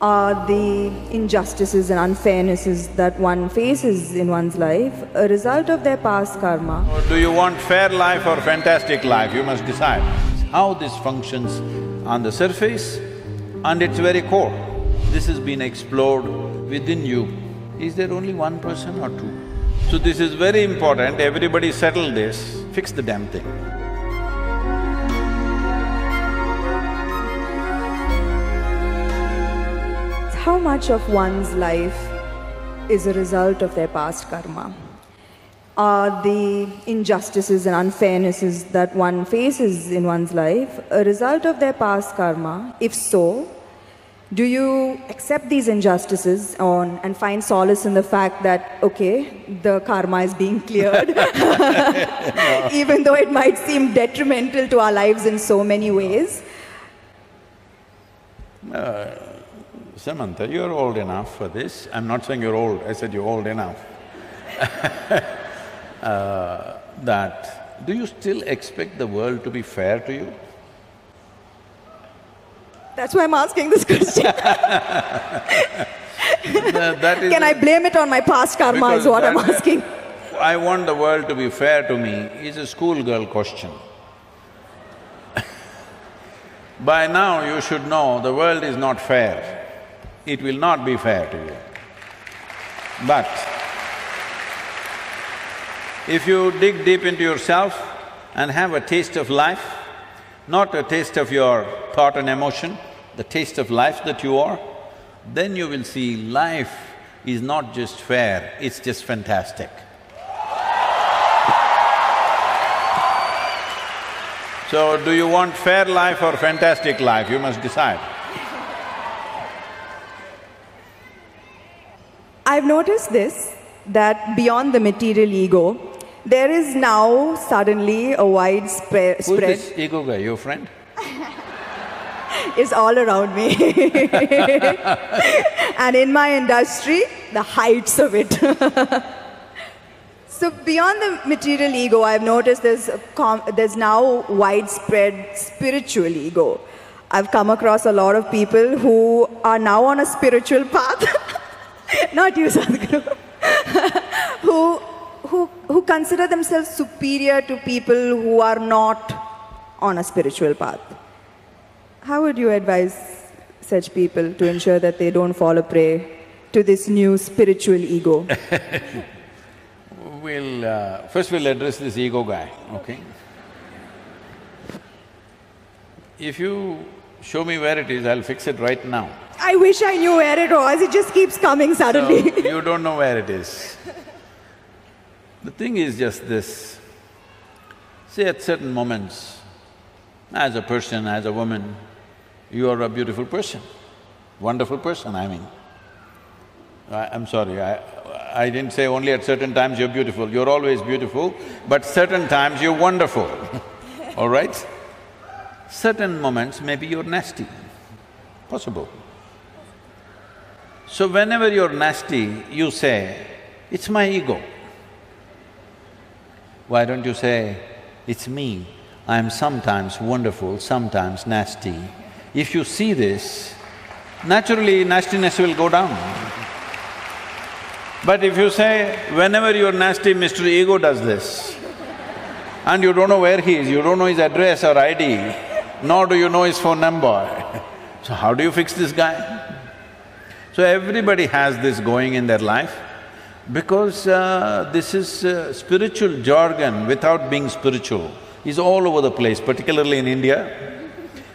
Are the injustices and unfairnesses that one faces in one's life a result of their past karma? Or do you want fair life or fantastic life? You must decide. How this functions on the surface and its very core. This has been explored within you. Is there only one person or two? So this is very important, everybody settle this, fix the damn thing. How much of one's life is a result of their past karma? Are the injustices and unfairnesses that one faces in one's life a result of their past karma? If so, do you accept these injustices and find solace in the fact that, okay, the karma is being cleared, even though it might seem detrimental to our lives in so many ways? Samantha, you're old enough for this. I'm not saying you're old, I said you're old enough. Do you still expect the world to be fair to you? That's why I'm asking this question. Can I blame it on my past karma is what I'm asking. I want the world to be fair to me is a schoolgirl question. By now you should know the world is not fair. It will not be fair to you. But if you dig deep into yourself and have a taste of life, not a taste of your thought and emotion, the taste of life that you are, then you will see life is not just fair, it's just fantastic. So, do you want fair life or fantastic life? You must decide. I've noticed this, that beyond the material ego, there is now suddenly a widespread… Who's this ego guy, your friend? Is all around me. And in my industry, the heights of it. So beyond the material ego, I've noticed there's now widespread spiritual ego. I've come across a lot of people who are now on a spiritual path, not you, Sadhguru, who consider themselves superior to people who are not on a spiritual path. How would you advise such people to ensure that they don't fall a prey to this new spiritual ego? First we'll address this ego guy, okay? If you show me where it is, I'll fix it right now. I wish I knew where it was, it just keeps coming suddenly. So, you don't know where it is. The thing is just this, say at certain moments, as a person, as a woman, you are a beautiful person, wonderful person, I mean. I'm sorry, I didn't say only at certain times you're beautiful, you're always beautiful, but certain times you're wonderful, all right? Certain moments maybe you're nasty, possible. So whenever you're nasty, you say, it's my ego. Why don't you say, it's me, I'm sometimes wonderful, sometimes nasty. If you see this, naturally nastiness will go down. But if you say, whenever you're nasty, Mr. Ego does this, and you don't know where he is, you don't know his address or ID, nor do you know his phone number, so how do you fix this guy? So everybody has this going in their life, because this is spiritual jargon without being spiritual is all over the place, particularly in India,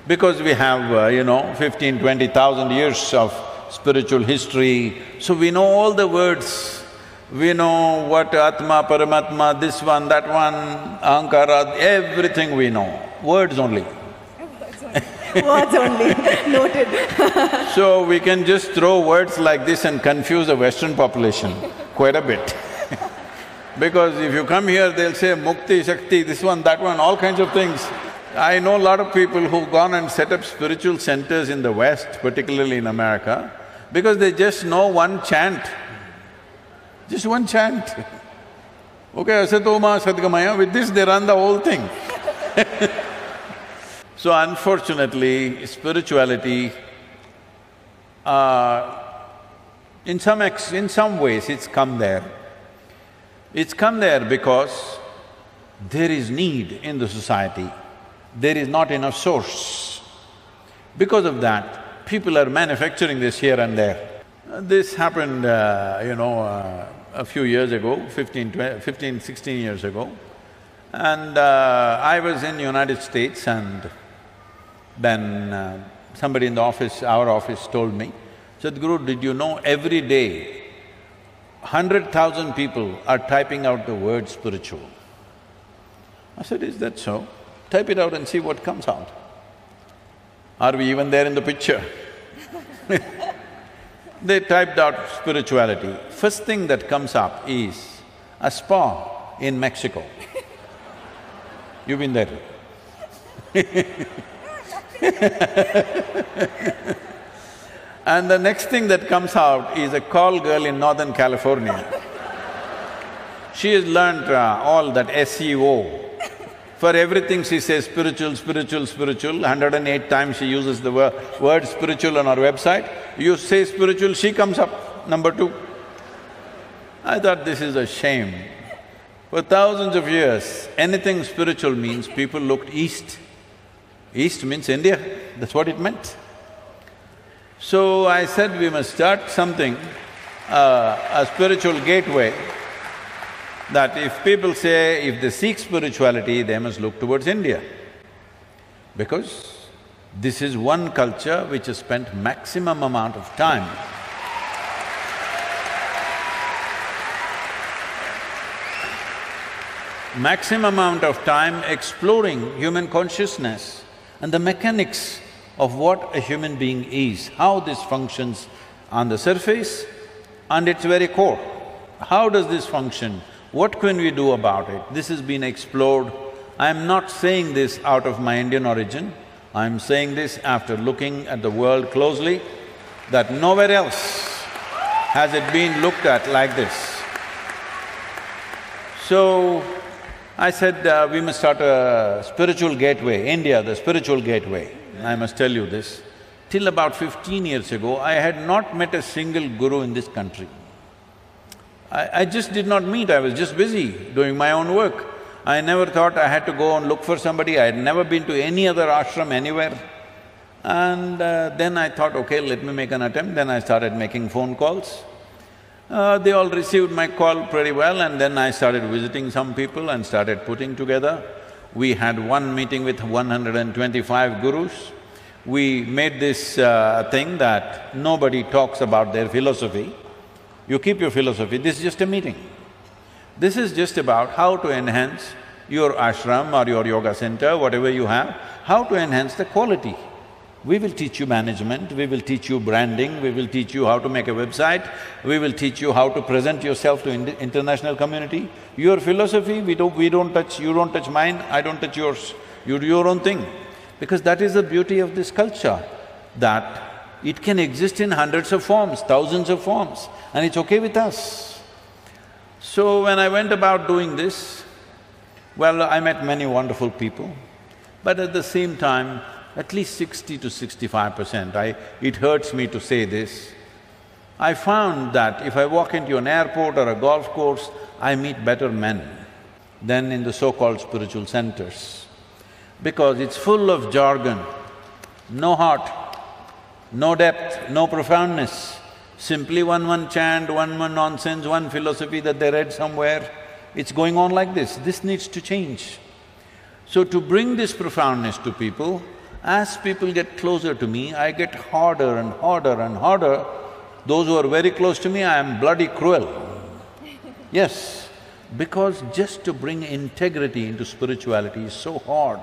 because we have, 15, 20,000 years of spiritual history, so we know all the words. We know what Atma, Paramatma, this one, that one, Ahankara, everything we know, words only. Words only, noted. So we can just throw words like this and confuse the Western population quite a bit. Because if you come here, they'll say Mukti, Shakti, this one, that one, all kinds of things. I know a lot of people who've gone and set up spiritual centers in the West, particularly in America, because they just know one chant, just one chant. Okay, Asatoma Sadgamaya, with this they run the whole thing. So unfortunately, spirituality in some ways it's come there. It's come there because there is need in the society, there is not enough source. Because of that, people are manufacturing this here and there. This happened, a few years ago, 16 years ago. And I was in United States, and then somebody in the office, our office, told me, Sadhguru, did you know every day 100,000 people are typing out the word spiritual? I said, is that so? Type it out and see what comes out. Are we even there in the picture? They typed out spirituality. First thing that comes up is a spa in Mexico. You've been there. And the next thing that comes out is a call girl in Northern California. She has learned all that SEO. For everything she says spiritual, spiritual, spiritual. 108 times she uses the word spiritual on our website. You say spiritual, she comes up, number 2. I thought this is a shame. For thousands of years, anything spiritual means people looked east. East means India, that's what it meant. So I said we must start something, a spiritual gateway, that if people say if they seek spirituality, they must look towards India. Because this is one culture which has spent maximum amount of time exploring human consciousness and the mechanics of what a human being is, how this functions on the surface and its very core. How does this function? What can we do about it? This has been explored. I'm not saying this out of my Indian origin, I'm saying this after looking at the world closely, that nowhere else has it been looked at like this. So, I said, we must start a spiritual gateway, India, the spiritual gateway. I must tell you this, till about 15 years ago, I had not met a single guru in this country. I just did not meet, I was just busy doing my own work. I never thought I had to go and look for somebody, I had never been to any other ashram anywhere. And then I thought, okay, let me make an attempt, then I started making phone calls. They all received my call pretty well, and then I started visiting some people and started putting together. We had one meeting with 125 gurus. We made this thing that nobody talks about their philosophy. You keep your philosophy, this is just a meeting. This is just about how to enhance your ashram or your yoga center, whatever you have, how to enhance the quality. We will teach you management, we will teach you branding, we will teach you how to make a website, we will teach you how to present yourself to international community. Your philosophy, we don't touch, you don't touch mine, I don't touch yours. You do your own thing. Because that is the beauty of this culture, that it can exist in hundreds of forms, thousands of forms, and it's okay with us. So when I went about doing this, well, I met many wonderful people, but at the same time, at least 60 to 65%, it hurts me to say this, I found that if I walk into an airport or a golf course, I meet better men than in the so-called spiritual centers. Because it's full of jargon, no heart, no depth, no profoundness, simply one chant, one nonsense, one philosophy that they read somewhere. It's going on like this. This needs to change. So to bring this profoundness to people, as people get closer to me, I get harder and harder and harder. Those who are very close to me, I am bloody cruel. Yes, because just to bring integrity into spirituality is so hard.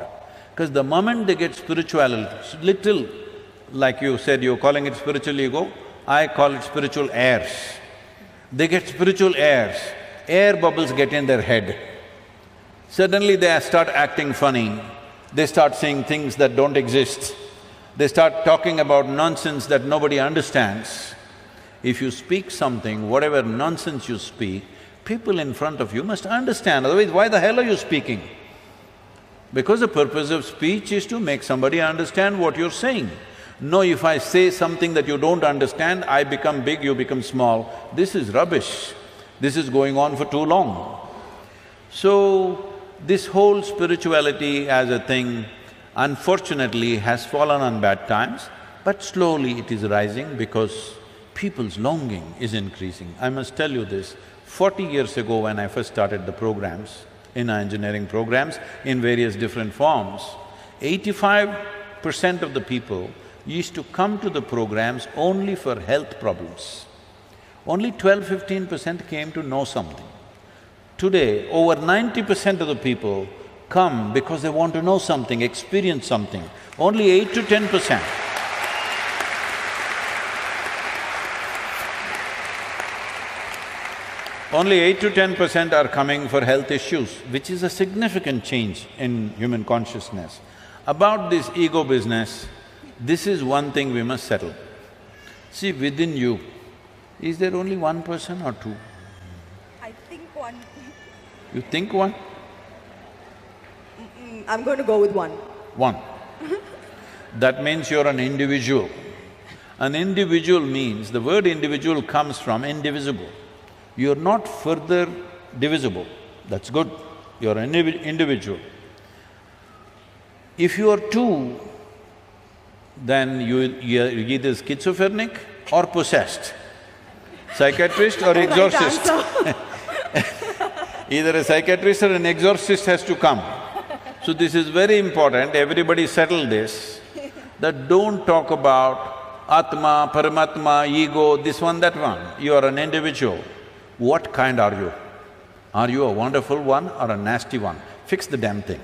Because the moment they get spiritual, little, like you said, you're calling it spiritual ego, I call it spiritual airs. They get spiritual airs, air bubbles get in their head. Suddenly they start acting funny, they start saying things that don't exist, they start talking about nonsense that nobody understands. If you speak something, whatever nonsense you speak, people in front of you must understand, otherwise why the hell are you speaking? Because the purpose of speech is to make somebody understand what you're saying. No, if I say something that you don't understand, I become big, you become small. This is rubbish. This is going on for too long. So, this whole spirituality as a thing, unfortunately, has fallen on bad times, but slowly it is rising because people's longing is increasing. I must tell you this, 40 years ago when I first started the programs, in our engineering programs, in various different forms, 85% of the people used to come to the programs only for health problems. Only 12–15% came to know something. Today, over 90% of the people come because they want to know something, experience something. Only 8 to 10%. Only 8 to 10% are coming for health issues, which is a significant change in human consciousness. About this ego business, this is one thing we must settle. See, within you, is there only one person or two? I think one. You think one? I'm going to go with one. One. That means you're an individual. An individual means, the word individual comes from indivisible. You're not further divisible, that's good, you're an individual. If you are two, then you're either schizophrenic or possessed, psychiatrist or exorcist. Either a psychiatrist or an exorcist has to come. So this is very important, everybody settle this, that don't talk about Atma, Paramatma, ego, this one, that one. You are an individual. What kind are you? Are you a wonderful one or a nasty one? Fix the damn thing.